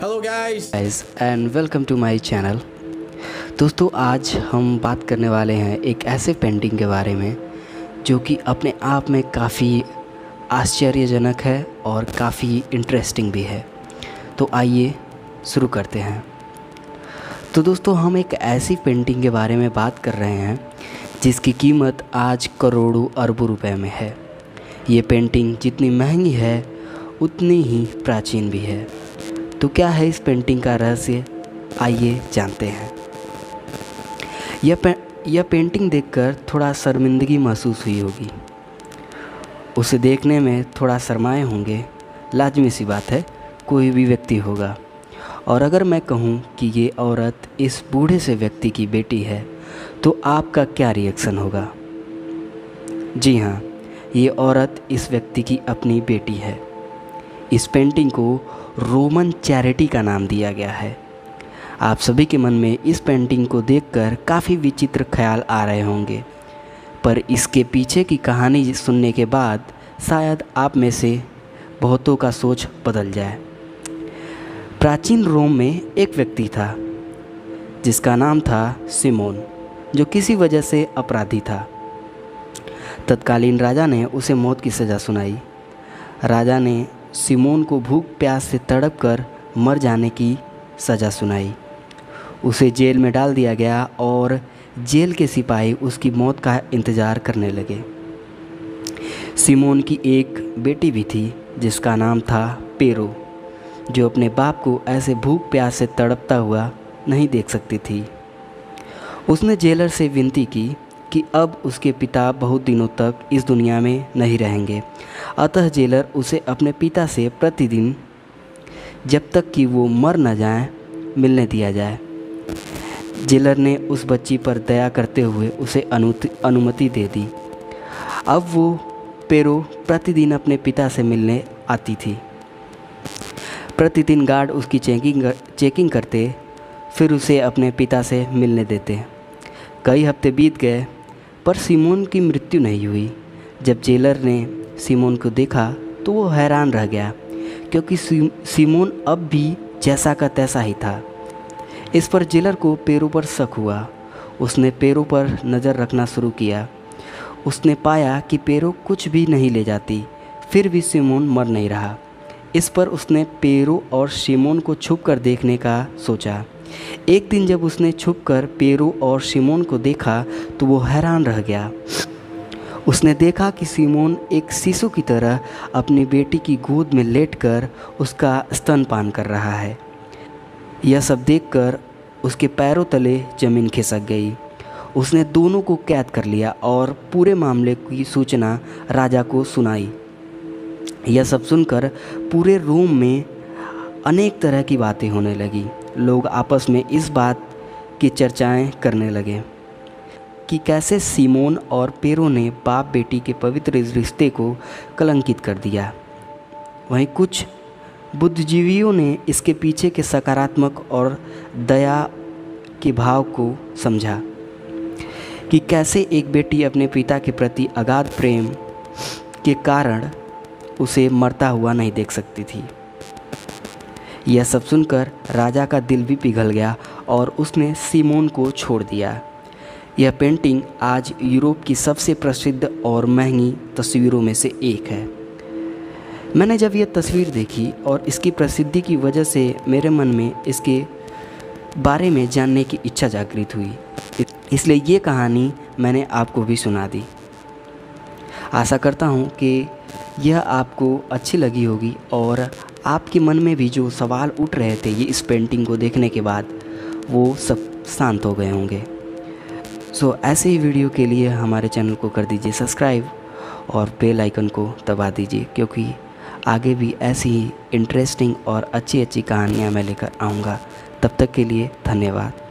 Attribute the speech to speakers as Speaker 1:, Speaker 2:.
Speaker 1: Hello guys
Speaker 2: and welcome to my channel. दोस्तों, आज हम बात करने वाले हैं एक ऐसे पेंटिंग के बारे में जो कि अपने आप में काफ़ी आश्चर्यजनक है और काफ़ी इंटरेस्टिंग भी है। तो आइए शुरू करते हैं। तो दोस्तों, हम एक ऐसी पेंटिंग के बारे में बात कर रहे हैं जिसकी कीमत आज करोड़ों अरबों रुपए में है। ये पेंटिंग जितनी महंगी है उतनी ही प्राचीन भी है। तो क्या है इस पेंटिंग का रहस्य, आइए जानते हैं। यह पेंटिंग देखकर थोड़ा शर्मिंदगी महसूस हुई होगी, उसे देखने में थोड़ा शर्माए होंगे, लाजमी सी बात है, कोई भी व्यक्ति होगा। और अगर मैं कहूँ कि ये औरत इस बूढ़े से व्यक्ति की बेटी है तो आपका क्या रिएक्शन होगा? जी हाँ, ये औरत इस व्यक्ति की अपनी बेटी है। इस पेंटिंग को रोमन चैरिटी का नाम दिया गया है। आप सभी के मन में इस पेंटिंग को देखकर काफ़ी विचित्र ख्याल आ रहे होंगे, पर इसके पीछे की कहानी सुनने के बाद शायद आप में से बहुतों का सोच बदल जाए। प्राचीन रोम में एक व्यक्ति था जिसका नाम था सिमोन, जो किसी वजह से अपराधी था। तत्कालीन राजा ने उसे मौत की सज़ा सुनाई। राजा ने सिमोन को भूख प्यास से तड़प कर मर जाने की सज़ा सुनाई। उसे जेल में डाल दिया गया और जेल के सिपाही उसकी मौत का इंतज़ार करने लगे। सिमोन की एक बेटी भी थी जिसका नाम था पेरो, जो अपने बाप को ऐसे भूख प्यास से तड़पता हुआ नहीं देख सकती थी। उसने जेलर से विनती की कि अब उसके पिता बहुत दिनों तक इस दुनिया में नहीं रहेंगे, अतः जेलर उसे अपने पिता से प्रतिदिन, जब तक कि वो मर न जाए, मिलने दिया जाए। जेलर ने उस बच्ची पर दया करते हुए उसे अनुमति दे दी। अब वो पेरो प्रतिदिन अपने पिता से मिलने आती थी। प्रतिदिन गार्ड उसकी चेकिंग करते, फिर उसे अपने पिता से मिलने देते। कई हफ्ते बीत गए पर सिमोन की मृत्यु नहीं हुई। जब जेलर ने सिमोन को देखा तो वो हैरान रह गया, क्योंकि सिमोन अब भी जैसा का तैसा ही था। इस पर जेलर को पेरो पर शक हुआ। उसने पेरो पर नज़र रखना शुरू किया। उसने पाया कि पेरो कुछ भी नहीं ले जाती, फिर भी सिमोन मर नहीं रहा। इस पर उसने पेरो और सिमोन को छुपकर देखने का सोचा। एक दिन जब उसने छुपकर पेरो और सिमोन को देखा तो वो हैरान रह गया। उसने देखा कि सिमोन एक शिशु की तरह अपनी बेटी की गोद में लेटकर उसका स्तनपान कर रहा है। यह सब देखकर उसके पैरों तले ज़मीन खिसक गई। उसने दोनों को कैद कर लिया और पूरे मामले की सूचना राजा को सुनाई। यह सब सुनकर पूरे रोम में अनेक तरह की बातें होने लगी। लोग आपस में इस बात की चर्चाएं करने लगे कि कैसे सिमोन और पेरो ने बाप बेटी के पवित्र रिश्ते को कलंकित कर दिया। वहीं कुछ बुद्धिजीवियों ने इसके पीछे के सकारात्मक और दया के भाव को समझा कि कैसे एक बेटी अपने पिता के प्रति अगाध प्रेम के कारण उसे मरता हुआ नहीं देख सकती थी। यह सब सुनकर राजा का दिल भी पिघल गया और उसने सिमोन को छोड़ दिया। यह पेंटिंग आज यूरोप की सबसे प्रसिद्ध और महंगी तस्वीरों में से एक है। मैंने जब यह तस्वीर देखी और इसकी प्रसिद्धि की वजह से मेरे मन में इसके बारे में जानने की इच्छा जागृत हुई, इसलिए ये कहानी मैंने आपको भी सुना दी। आशा करता हूँ कि यह आपको अच्छी लगी होगी और आपके मन में भी जो सवाल उठ रहे थे ये इस पेंटिंग को देखने के बाद, वो सब शांत हो गए होंगे। सो ऐसे ही वीडियो के लिए हमारे चैनल को कर दीजिए सब्सक्राइब और बेल आइकन को दबा दीजिए, क्योंकि आगे भी ऐसी ही इंटरेस्टिंग और अच्छी अच्छी कहानियाँ मैं लेकर आऊँगा। तब तक के लिए धन्यवाद।